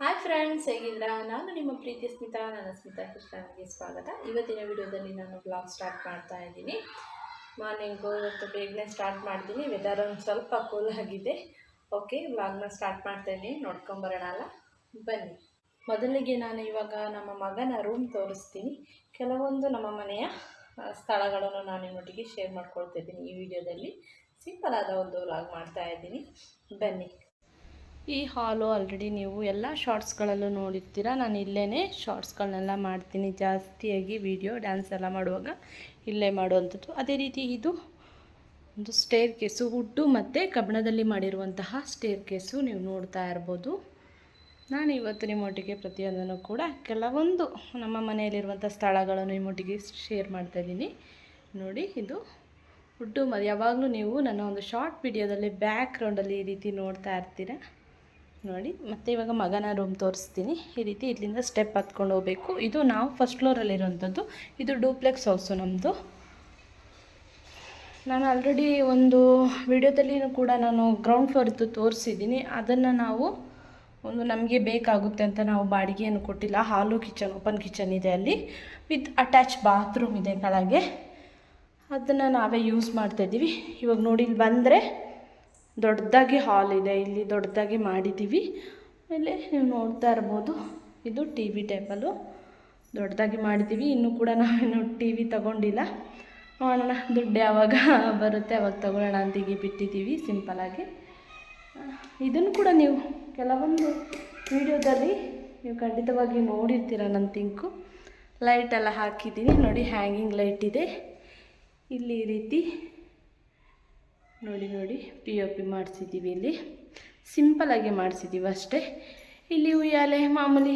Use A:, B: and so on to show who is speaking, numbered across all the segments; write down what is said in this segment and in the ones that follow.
A: Hi friends, ಹೇಗಿದ್ದೀರಾ? ನಾನು ನಿಮ್ಮ ಪ್ರೀತಿ ಸ್ಮಿತಾ. ನನ್ನ ಸ್ಮಿತಾ ಕೃಷ್ಣನಿಗೆ ಸ್ವಾಗತ. ಇವತ್ತಿನ ವಿಡಿಯೋದಲ್ಲಿ ನಾನು ಬ್ಲಾಗ್ ಸ್ಟಾರ್ಟ್ ಮಾಡ್ತಾ ಇದ್ದೀನಿ. ಮಾರ್ನಿಂಗು ಇವತ್ತು ಬೇಗನೆ ಸ್ಟಾರ್ಟ್ ಮಾಡ್ತೀನಿ. ವೆದರ್ ಒಂದು ಸ್ವಲ್ಪ ಕೂಲ್ ಆಗಿದೆ. ಓಕೆ, ವ್ಲಾಗ್ನ ಸ್ಟಾರ್ಟ್ ಮಾಡ್ತಾಯಿದ್ದೀನಿ. ನೋಡ್ಕೊಂಬರೋಣ ಅಲ್ಲ, ಬನ್ನಿ. ಮೊದಲಿಗೆ ನಾನು ಇವಾಗ ನಮ್ಮ ಮಗನ ರೂಮ್ ತೋರಿಸ್ತೀನಿ. ಕೆಲವೊಂದು ನಮ್ಮ ಮನೆಯ ಸ್ಥಳಗಳನ್ನು ನಾನು ನಿಮ್ಮೊಟ್ಟಿಗೆ ಶೇರ್ ಮಾಡ್ಕೊಳ್ತಾ ಇದ್ದೀನಿ. ಈ ವಿಡಿಯೋದಲ್ಲಿ ಸಿಂಪಲ್ ಆದ ಒಂದು ವ್ಲಾಗ್ ಮಾಡ್ತಾಯಿದ್ದೀನಿ, ಬನ್ನಿ. ಈ ಹಾಲು ಆಲ್ರೆಡಿ ನೀವು ಎಲ್ಲ ಶಾರ್ಟ್ಸ್ಗಳಲ್ಲೂ ನೋಡಿರ್ತೀರ. ನಾನು ಇಲ್ಲೇ ಶಾರ್ಟ್ಸ್ಗಳನ್ನೆಲ್ಲ ಮಾಡ್ತೀನಿ ಜಾಸ್ತಿಯಾಗಿ. ವಿಡಿಯೋ ಡ್ಯಾನ್ಸ್ ಎಲ್ಲ ಮಾಡುವಾಗ ಇಲ್ಲೇ ಮಾಡುವಂಥದ್ದು. ಅದೇ ರೀತಿ ಇದು ಒಂದು ಸ್ಟೇರ್ ಕೇಸು, ವುಡ್ಡು ಮತ್ತು ಕಬ್ಬಿಣದಲ್ಲಿ ಮಾಡಿರುವಂತಹ ಸ್ಟೇರ್ ಕೇಸು ನೀವು ನೋಡ್ತಾ ಇರ್ಬೋದು. ನಾನು ಇವತ್ತು ನಿಮ್ಮೊಟ್ಟಿಗೆ ಪ್ರತಿಯೊಂದನ್ನು ಕೂಡ ಕೆಲವೊಂದು ನಮ್ಮ ಮನೆಯಲ್ಲಿರುವಂಥ ಸ್ಥಳಗಳನ್ನು ನಿಮ್ಮೊಟ್ಟಿಗೆ ಶೇರ್ ಮಾಡ್ತಾಯಿದ್ದೀನಿ. ನೋಡಿ, ಇದು ವುಡ್ಡು. ಯಾವಾಗಲೂ ನೀವು ನನ್ನ ಒಂದು ಶಾರ್ಟ್ ವಿಡಿಯೋದಲ್ಲಿ ಬ್ಯಾಕ್ ಗ್ರೌಂಡಲ್ಲಿ ಈ ರೀತಿ ನೋಡ್ತಾ ಇರ್ತೀರ ನೋಡಿ. ಮತ್ತು ಇವಾಗ ಮಗನ ರೂಮ್ ತೋರಿಸ್ತೀನಿ. ಈ ರೀತಿ ಇಲ್ಲಿಂದ ಸ್ಟೆಪ್ ಹತ್ಕೊಂಡು ಹೋಗಬೇಕು. ಇದು ನಾವು ಫಸ್ಟ್ ಫ್ಲೋರಲ್ಲಿರುವಂಥದ್ದು. ಇದು ಡೂಪ್ಲೆಕ್ಸ್ ಹೌಸು ನಮ್ಮದು. ನಾನು ಆಲ್ರೆಡಿ ಒಂದು ವಿಡಿಯೋದಲ್ಲಿ ಕೂಡ ನಾನು ಗ್ರೌಂಡ್ ಫ್ಲೋರಿದ್ದು ತೋರಿಸಿದ್ದೀನಿ. ಅದನ್ನು ನಾವು ಒಂದು ನಮಗೆ ಬೇಕಾಗುತ್ತೆ ಅಂತ ನಾವು ಬಾಡಿಗೆಯನ್ನು ಕೊಟ್ಟಿಲ್ಲ. ಹಾಲು ಕಿಚನ್, ಓಪನ್ ಕಿಚನ್ ಇದೆ ಅಲ್ಲಿ, ವಿತ್ ಅಟ್ಯಾಚ್ ಬಾತ್ರೂಮ್ ಇದೆ ಕೆಳಗೆ. ಅದನ್ನು ನಾವೇ ಯೂಸ್ ಮಾಡ್ತಾಯಿದ್ದೀವಿ. ಇವಾಗ ನೋಡಿ, ಇಲ್ಲಿ ಬಂದರೆ ದೊಡ್ಡದಾಗಿ ಹಾಲ್ ಇದೆ. ಇಲ್ಲಿ ದೊಡ್ಡದಾಗಿ ಮಾಡಿದ್ದೀವಿ. ಆಮೇಲೆ ನೀವು ನೋಡ್ತಾ ಇರ್ಬೋದು, ಇದು ಟಿ ವಿ ಟೇಬಲು ದೊಡ್ಡದಾಗಿ ಮಾಡಿದ್ದೀವಿ. ಇನ್ನೂ ಕೂಡ ನಾವೇನು ಟಿ ವಿ ತಗೊಂಡಿಲ್ಲ. ನೋಡೋಣ, ದುಡ್ಡು ಯಾವಾಗ ಬರುತ್ತೆ ಅವಾಗ ತಗೊಳ್ಳೋಣ ಅಂತ ಹೀಗೆ ಬಿಟ್ಟಿದ್ದೀವಿ ಸಿಂಪಲಾಗಿ. ಇದನ್ನು ಕೂಡ ನೀವು ಕೆಲವೊಂದು ವಿಡಿಯೋದಲ್ಲಿ ನೀವು ಖಂಡಿತವಾಗಿ ನೋಡಿರ್ತೀರ ನನ್ನ ಥಿಂಕು. ಲೈಟೆಲ್ಲ ಹಾಕಿದ್ದೀನಿ ನೋಡಿ, ಹ್ಯಾಂಗಿಂಗ್ ಲೈಟ್ ಇದೆ ಇಲ್ಲಿ. ಈ ರೀತಿ ನೋಡಿ ಪಿ ಒ ಪಿ ಮಾಡಿಸಿದ್ದೀವಿ. ಇಲ್ಲಿ ಸಿಂಪಲಾಗಿ ಮಾಡಿಸಿದ್ದೀವಿ ಅಷ್ಟೇ. ಇಲ್ಲಿ ಉಯ್ಯಾಲೆ ಮಾಮೂಲಿ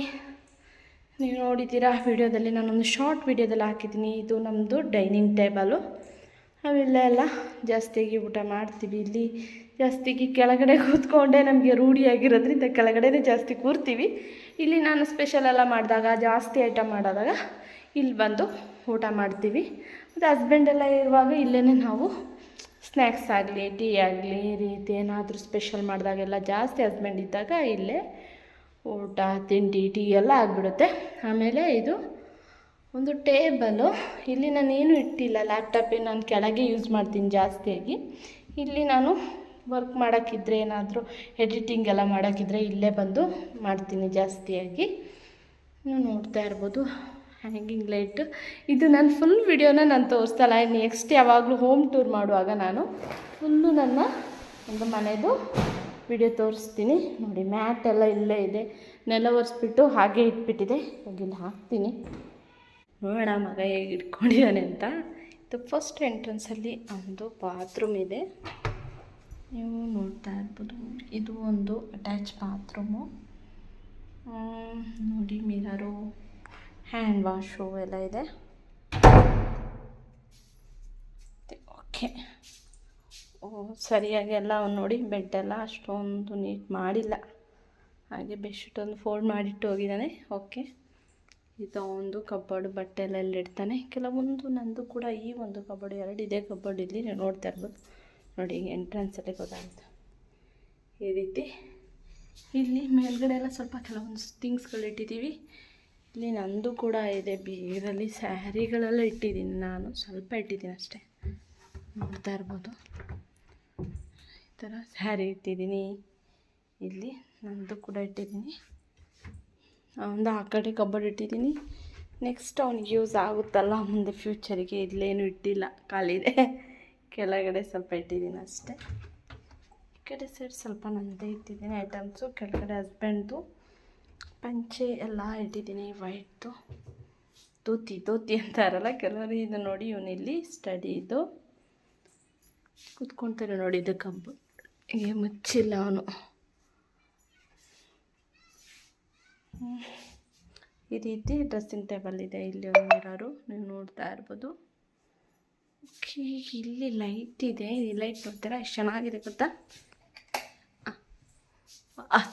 A: ನೀವು ನೋಡಿದ್ದೀರಾ ವಿಡಿಯೋದಲ್ಲಿ, ನಾನೊಂದು ಶಾರ್ಟ್ ವಿಡಿಯೋದಲ್ಲಿ ಹಾಕಿದ್ದೀನಿ. ಇದು ನಮ್ಮದು ಡೈನಿಂಗ್ ಟೇಬಲು. ಅವೆಲ್ಲ ಜಾಸ್ತಿಯಾಗಿ ಊಟ ಮಾಡ್ತೀವಿ. ಇಲ್ಲಿ ಜಾಸ್ತಿಯಾಗಿ ಕೆಳಗಡೆ ಕೂತ್ಕೊಂಡೇ ನಮಗೆ ರೂಢಿಯಾಗಿರೋದ್ರಿಂದ ಕೆಳಗಡೆನೇ ಜಾಸ್ತಿ ಕೂರ್ತೀವಿ. ಇಲ್ಲಿ ನಾನು ಸ್ಪೆಷಲೆಲ್ಲ ಮಾಡಿದಾಗ, ಜಾಸ್ತಿ ಐಟಮ್ ಮಾಡಿದಾಗ ಇಲ್ಲಿ ಬಂದು ಊಟ ಮಾಡ್ತೀವಿ. ಮತ್ತು ಹಸ್ಬೆಂಡೆಲ್ಲ ಇರುವಾಗ ಇಲ್ಲೇ ನಾವು ಸ್ನ್ಯಾಕ್ಸ್ ಆಗಲಿ, ಟೀ ಆಗಲಿ, ಈ ರೀತಿ ಏನಾದರೂ ಸ್ಪೆಷಲ್ ಮಾಡಿದಾಗೆಲ್ಲ, ಜಾಸ್ತಿ ಹಸ್ಬೆಂಡ್ ಇದ್ದಾಗ ಇಲ್ಲೇ ಊಟ, ತಿಂಡಿ, ಟೀ ಎಲ್ಲ ಆಗಿಬಿಡುತ್ತೆ. ಆಮೇಲೆ ಇದು ಒಂದು ಟೇಬಲು. ಇಲ್ಲಿ ನಾನೇನು ಇಟ್ಟಿಲ್ಲ, ಲ್ಯಾಪ್ಟಾಪೇ ನಾನು ಕೆಳಗೆ ಯೂಸ್ ಮಾಡ್ತೀನಿ ಜಾಸ್ತಿಯಾಗಿ. ಇಲ್ಲಿ ನಾನು ವರ್ಕ್ ಮಾಡೋಕ್ಕಿದ್ರೆ, ಏನಾದರೂ ಎಡಿಟಿಂಗ್ ಎಲ್ಲ ಮಾಡೋಕ್ಕಿದ್ರೆ ಇಲ್ಲೇ ಬಂದು ಮಾಡ್ತೀನಿ ಜಾಸ್ತಿಯಾಗಿ. ನೀವು ನೋಡ್ತಾ ಇರ್ಬೋದು ಹ್ಯಾಂಗಿಂಗ್ ಲೈಟ್. ಇದು ನಾನು ಫುಲ್ ವಿಡಿಯೋನ ನಾನು ತೋರಿಸ್ತಲ್ಲ. ನೆಕ್ಸ್ಟ್ ಯಾವಾಗಲೂ ಹೋಮ್ ಟೂರ್ ಮಾಡುವಾಗ ನಾನು ಫುಲ್ಲು ನನ್ನ ಒಂದು ಮನೆಯದು ವಿಡಿಯೋ ತೋರಿಸ್ತೀನಿ. ನೋಡಿ, ಮ್ಯಾಟ್ ಎಲ್ಲ ಇಲ್ಲೇ ಇದೆ. ನೆಲ ಒರೆಸ್ಬಿಟ್ಟು ಹಾಗೆ ಇಟ್ಬಿಟ್ಟಿದೆ. ಹೋಗಿಲ್ಲ ಹಾಕ್ತೀನಿ, ನೋಡೋಣ ಮಗ ಹೇಗೆ ಇಟ್ಕೊಂಡಿದ್ದಾನೆ ಅಂತ. ಇದು ಫಸ್ಟ್ ಎಂಟ್ರೆನ್ಸಲ್ಲಿ ಒಂದು ಬಾತ್ರೂಮ್ ಇದೆ, ನೀವು ನೋಡ್ತಾ ಇರ್ಬೋದು. ಇದು ಒಂದು ಅಟ್ಯಾಚ್ ಬಾತ್ರೂಮು. ನೋಡಿ, ಮಿರರು, ಹ್ಯಾಂಡ್ ವಾಶು ಎಲ್ಲ ಇದೆ. ಓಕೆ, ಸರಿಯಾಗಿ ಎಲ್ಲ ನೋಡಿ, ಬೆಡ್ಡೆಲ್ಲ ಅಷ್ಟೊಂದು ನೀಟ್ ಮಾಡಿಲ್ಲ. ಹಾಗೆ ಬೆಡ್ಶೀಟ್ ಒಂದು ಫೋಲ್ಡ್ ಮಾಡಿಟ್ಟು ಹೋಗಿದ್ದಾನೆ. ಓಕೆ, ಇದು ಒಂದು ಕಬೋರ್ಡ್, ಬಟ್ಟೆ ಎಲ್ಲ ಇಡ್ತಾನೆ. ಕೆಲವೊಂದು ನಂದು ಕೂಡ ಈ ಒಂದು ಕಬೋರ್ಡ್, ಎರಡು ಇದೆ ಕಬೋರ್ಡ್. ಇಲ್ಲಿ ನೀವು ನೋಡ್ತಾ ಇರ್ಬೋದು ನೋಡಿ, ಎಂಟ್ರೆನ್ಸಲ್ಲೇ ಗೊತ್ತಾಗುತ್ತೆ ಈ ರೀತಿ. ಇಲ್ಲಿ ಮೇಲ್ಗಡೆ ಎಲ್ಲ ಸ್ವಲ್ಪ ಕೆಲವೊಂದು ಥಿಂಗ್ಸ್ಗಳು ಇಟ್ಟಿದ್ದೀವಿ. ಇಲ್ಲಿ ನಂದು ಕೂಡ ಇದೆ ಬೀರಲ್ಲಿ ಸ್ಯಾರಿಗಳೆಲ್ಲ ಇಟ್ಟಿದ್ದೀನಿ. ನಾನು ಸ್ವಲ್ಪ ಇಟ್ಟಿದ್ದೀನಿ ಅಷ್ಟೇ, ನೋಡ್ತಾ ಇರ್ಬೋದು. ಈ ಥರ ಸ್ಯಾರಿ ಇಟ್ಟಿದ್ದೀನಿ. ಇಲ್ಲಿ ನಂದು ಕೂಡ ಇಟ್ಟಿದ್ದೀನಿ. ಒಂದು ಆ ಕಡೆ ಕಬೋರ್ಡ್ ಇಟ್ಟಿದ್ದೀನಿ. ನೆಕ್ಸ್ಟ್ ಅವ್ನಿಗೆ ಯೂಸ್ ಆಗುತ್ತಲ್ಲ ಮುಂದೆ ಫ್ಯೂಚರಿಗೆ. ಇಲ್ಲೇನು ಇಟ್ಟಿಲ್ಲ, ಖಾಲಿದೆ. ಕೆಳಗಡೆ ಸ್ವಲ್ಪ ಇಟ್ಟಿದ್ದೀನಿ ಅಷ್ಟೇ. ಈ ಕಡೆ ಸೈಡ್ ಸ್ವಲ್ಪ ನಂದೇ ಇಟ್ಟಿದ್ದೀನಿ ಐಟಮ್ಸು. ಕೆಳಗಡೆ ಹಸ್ಬೆಂಡ್ದು ಪಂಚೆ ಎಲ್ಲ ಇಟ್ಟಿದ್ದೀನಿ, ವೈಟ್ದು. ಧೋತಿ ಅಂತಾರಲ್ಲ ಕೆಲವರು. ಇದು ನೋಡಿ, ಇವನಿಲ್ಲಿ ಸ್ಟಡಿ ಇದು ಕೂತ್ಕೊಳ್ತಾರೆ ನೋಡಿ. ಇದು ಕಬ್ಬು ಹೀಗೆ ಮುಚ್ಚಿಲ್ಲ ಅವನು. ಈ ರೀತಿ ಡ್ರೆಸ್ಸಿಂಗ್ ಟೇಬಲ್ ಇದೆ. ಇಲ್ಲಿ ಒಂದು ಮಿರರು ನೀವು ನೋಡ್ತಾ ಇರ್ಬೋದು. ಓಕೆ, ಇಲ್ಲಿ ಲೈಟ್ ಇದೆ. ಈ ಲೈಟ್ ನೋಡ್ತೀರಾ ಎಷ್ಟು ಚೆನ್ನಾಗಿದೆ ಗೊತ್ತಾ?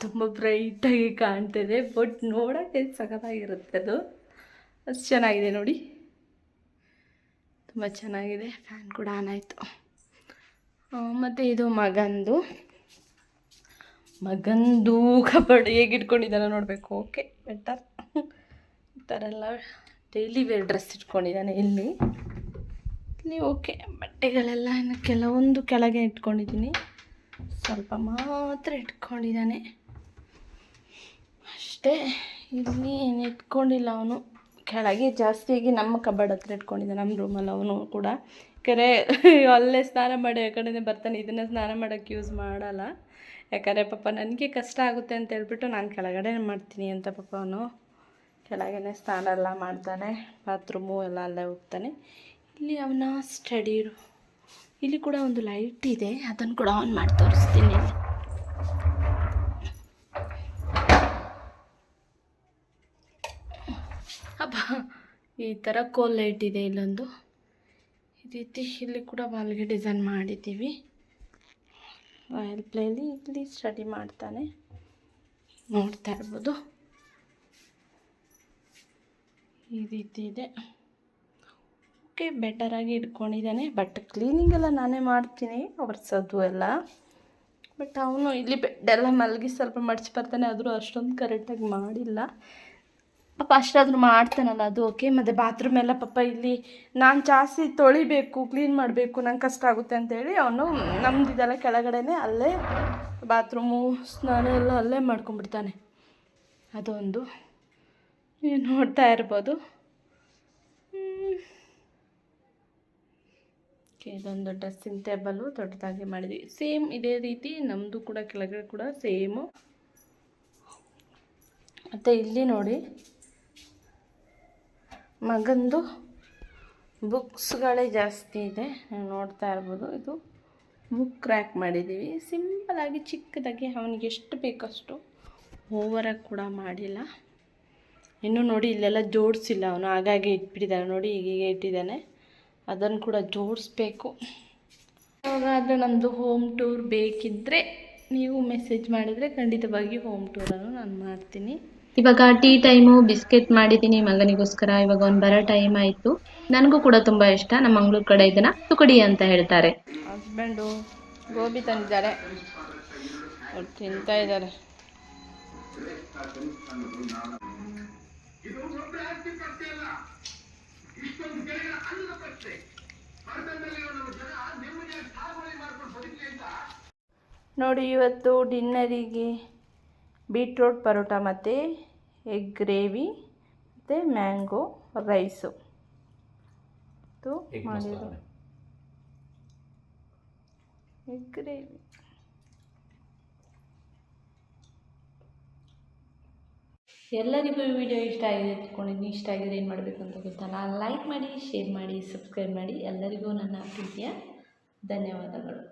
A: ತುಂಬ ಬ್ರೈಟಾಗಿ ಕಾಣ್ತಿದೆ, ಬಟ್ ನೋಡೋಕ್ಕೆ ಸಖತ್ತಾಗಿರುತ್ತೆ. ಅದು ಅಷ್ಟು ಚೆನ್ನಾಗಿದೆ ನೋಡಿ, ತುಂಬ ಚೆನ್ನಾಗಿದೆ. ಫ್ಯಾನ್ ಕೂಡ ಆನ್ ಆಯಿತು. ಮತ್ತು ಇದು ಮಗಂದು ಮಗಂದು ಕಬರ್ಡ್ ಹೇಗೆ ಇಟ್ಕೊಂಡಿದ್ದಾನೆ ನೋಡಬೇಕು. Okay better. ಈ ಥರ ಎಲ್ಲ ಡೈಲಿ ವೇರ್ ಡ್ರೆಸ್ ಇಟ್ಕೊಂಡಿದ್ದಾನೆ ಇಲ್ಲಿ. ಓಕೆ, ಬಟ್ಟೆಗಳೆಲ್ಲ ಇನ್ನು ಕೆಲವೊಂದು ಕೆಳಗೆ ಇಟ್ಕೊಂಡಿದ್ದೀನಿ, ಸ್ವಲ್ಪ ಮಾತ್ರ ಇಟ್ಕೊಂಡಿದ್ದಾನೆ ಅಷ್ಟೇ. ಇಲ್ಲಿ ಏನು ಇಟ್ಕೊಂಡಿಲ್ಲ ಅವನು, ಕೆಳಗೆ ಜಾಸ್ತಿಯಾಗಿ ನಮ್ಮ ಕಬರ್ಡ್ ಹತ್ರ ಇಟ್ಕೊಂಡಿದ್ದಾನೆ, ನಮ್ಮ ರೂಮಲ್ಲಿ ಅವನು ಕೂಡ. ಯಾಕಂದರೆ ಅಲ್ಲೇ ಸ್ನಾನ ಮಾಡಿ ಆ ಕಡೆನೇ ಬರ್ತಾನೆ, ಇದನ್ನು ಸ್ನಾನ ಮಾಡೋಕ್ಕೆ ಯೂಸ್ ಮಾಡಲ್ಲ. ಯಾಕಂದರೆ ಪಾಪ ನನಗೆ ಕಷ್ಟ ಆಗುತ್ತೆ ಅಂತ ಹೇಳ್ಬಿಟ್ಟು ನಾನು ಕೆಳಗಡೆ ಮಾಡ್ತೀನಿ ಅಂತ ಪಾಪ ಅವನು ಕೆಳಗಡೆ ಸ್ನಾನ ಎಲ್ಲ ಮಾಡ್ತಾನೆ, ಬಾತ್ರೂಮು ಎಲ್ಲ ಅಲ್ಲೇ ಹೋಗ್ತಾನೆ. ಇಲ್ಲಿ ಅವನ ಸ್ಟಡಿ ಇಲ್ಲಿ ಕೂಡ ಒಂದು ಲೈಟ್ ಇದೆ, ಅದನ್ನು ಕೂಡ ಆನ್ ಮಾಡಿ ತೋರಿಸ್ತೀನಿ. ಅಬ್ಬಾ, ಈ ಥರ ಕೋಲ್ ಲೈಟ್ ಇದೆ ಇಲ್ಲೊಂದು, ಈ ರೀತಿ. ಇಲ್ಲಿ ಕೂಡ ವಾಲ್ಗೆ ಡಿಸೈನ್ ಮಾಡಿದ್ದೀವಿ. ರಾಯಲ್ ಪ್ಲೇಲಿ ಇಲ್ಲಿ ಸ್ಟಡಿ ಮಾಡ್ತಾನೆ, ನೋಡ್ತಾ ಇರ್ಬೋದು. ಈ ರೀತಿ ಇದೆ. ಓಕೆ, ಬೆಟರಾಗಿ ಇಟ್ಕೊಂಡಿದ್ದಾನೆ. ಬಟ್ ಕ್ಲೀನಿಂಗೆಲ್ಲ ನಾನೇ ಮಾಡ್ತೀನಿ, ಒರೆಸೋದು ಎಲ್ಲ. ಬಟ್ ಅವನು ಇಲ್ಲಿ ಬೆಡ್ಡೆಲ್ಲ ಮಲಗಿ ಸ್ವಲ್ಪ ಮಡಚಿ ಬರ್ತಾನೆ, ಆದರೂ ಅಷ್ಟೊಂದು ಕರೆಕ್ಟಾಗಿ ಮಾಡಿಲ್ಲ ಪಾಪ. ಅಷ್ಟಾದರೂ ಮಾಡ್ತಾನಲ್ಲ, ಅದು ಓಕೆ. ಮತ್ತು ಬಾತ್ರೂಮ್ ಎಲ್ಲ ಪಾಪ ಇಲ್ಲಿ ನಾನು ಜಾಸ್ತಿ ತೊಳಿಬೇಕು, ಕ್ಲೀನ್ ಮಾಡಬೇಕು, ನಂಗೆ ಕಷ್ಟ ಆಗುತ್ತೆ ಅಂತೇಳಿ ಅವನು ನಮ್ಮದಿದೆಲ್ಲ ಕೆಳಗಡೆನೇ ಅಲ್ಲೇ ಬಾತ್ರೂಮು ಸ್ನಾನ ಎಲ್ಲ ಅಲ್ಲೇ ಮಾಡ್ಕೊಂಡ್ಬಿಡ್ತಾನೆ. ಅದೊಂದು ನೀವು ನೋಡ್ತಾ ಇರ್ಬೋದು. ಇದೊಂದು ಡ್ರೆಸ್ಸಿಂಗ್ ಟೇಬಲು ದೊಡ್ಡದಾಗಿ ಮಾಡಿದ್ವಿ. ಸೇಮ್ ಇದೇ ರೀತಿ ನಮ್ಮದು ಕೂಡ ಕೆಳಗಡೆ ಕೂಡ ಸೇಮು. ಮತ್ತು ಇಲ್ಲಿ ನೋಡಿ, ಮಗಂದು ಬುಕ್ಸ್ಗಳೇ ಜಾಸ್ತಿ ಇದೆ, ನೀವು ನೋಡ್ತಾ ಇರ್ಬೋದು. ಇದು ಬುಕ್ ರ್ಯಾಕ್ ಮಾಡಿದ್ದೀವಿ, ಸಿಂಪಲಾಗಿ ಚಿಕ್ಕದಾಗಿ, ಅವನಿಗೆ ಎಷ್ಟು ಬೇಕಷ್ಟು, ಓವರಾಗಿ ಕೂಡ ಮಾಡಿಲ್ಲ. ಇನ್ನೂ ನೋಡಿ ಇಲ್ಲೆಲ್ಲ ಜೋಡಿಸಿಲ್ಲ ಅವನು, ಹಾಗಾಗಿ ಇಟ್ಬಿಟ್ಟಿದ್ದಾನೆ ನೋಡಿ, ಹೀಗೆ ಇಟ್ಟಿದ್ದಾನೆ. ಅದನ್ನು ಕೂಡ ಜೋಡಿಸ್ಬೇಕು. ಯಾವಾಗಾದರೆ ನಮ್ಮದು ಹೋಮ್ ಟೂರ್ ಬೇಕಿದ್ದರೆ ನೀವು ಮೆಸೇಜ್ ಮಾಡಿದರೆ ಖಂಡಿತವಾಗಿ ಹೋಮ್ ಟೂರನ್ನು ನಾನು ಮಾಡ್ತೀನಿ.
B: ಇವಾಗ ಟೀ ಟೈಮು, ಬಿಸ್ಕೆಟ್ ಮಾಡಿದ್ದೀನಿ ಮಗನಿಗೋಸ್ಕರ. ಇವಾಗ ಅವ್ನು ಬರೋ ಟೈಮ್ ಆಯಿತು. ನನಗೂ ಕೂಡ ತುಂಬ ಇಷ್ಟ. ನಮ್ಮ ಮಂಗಳೂರು ಕಡೆ ಇದನ್ನು ತುಕಡಿ ಅಂತ ಹೇಳ್ತಾರೆ.
A: ಹಸ್ಬೆಂಡು ಗೋಬಿ ತಂದಿದ್ದಾರೆ, ಅವ್ರು ತಿಂತಾ ಇದ್ದಾರೆ. ನೋಡಿ, ಇವತ್ತು ಡಿನ್ನರಿಗೆ ಬೀಟ್ರೋಟ್ ಪರೋಟ ಮತ್ತು ಎಗ್ ಗ್ರೇವಿ ಮತ್ತು ಮ್ಯಾಂಗೋ ರೈಸು ಮಾಡಿದ್ದು. Egg gravy. ಎಲ್ಲರಿಗೂ ಈ ವಿಡಿಯೋ ಇಷ್ಟ ಆಗಿದೆ ಅಂದ್ಕೊಂಡಿದ್ದೀನಿ. ಇಷ್ಟ ಆಗಿದ್ರೆ ಏನು ಮಾಡಬೇಕು ಅಂತ ಗೊತ್ತಲ್ಲ, ಲೈಕ್ ಮಾಡಿ, ಶೇರ್ ಮಾಡಿ, ಸಬ್ಸ್ಕ್ರೈಬ್ ಮಾಡಿ. ಎಲ್ಲರಿಗೂ ನನ್ನ ಪ್ರೀತಿಯ ಧನ್ಯವಾದಗಳು.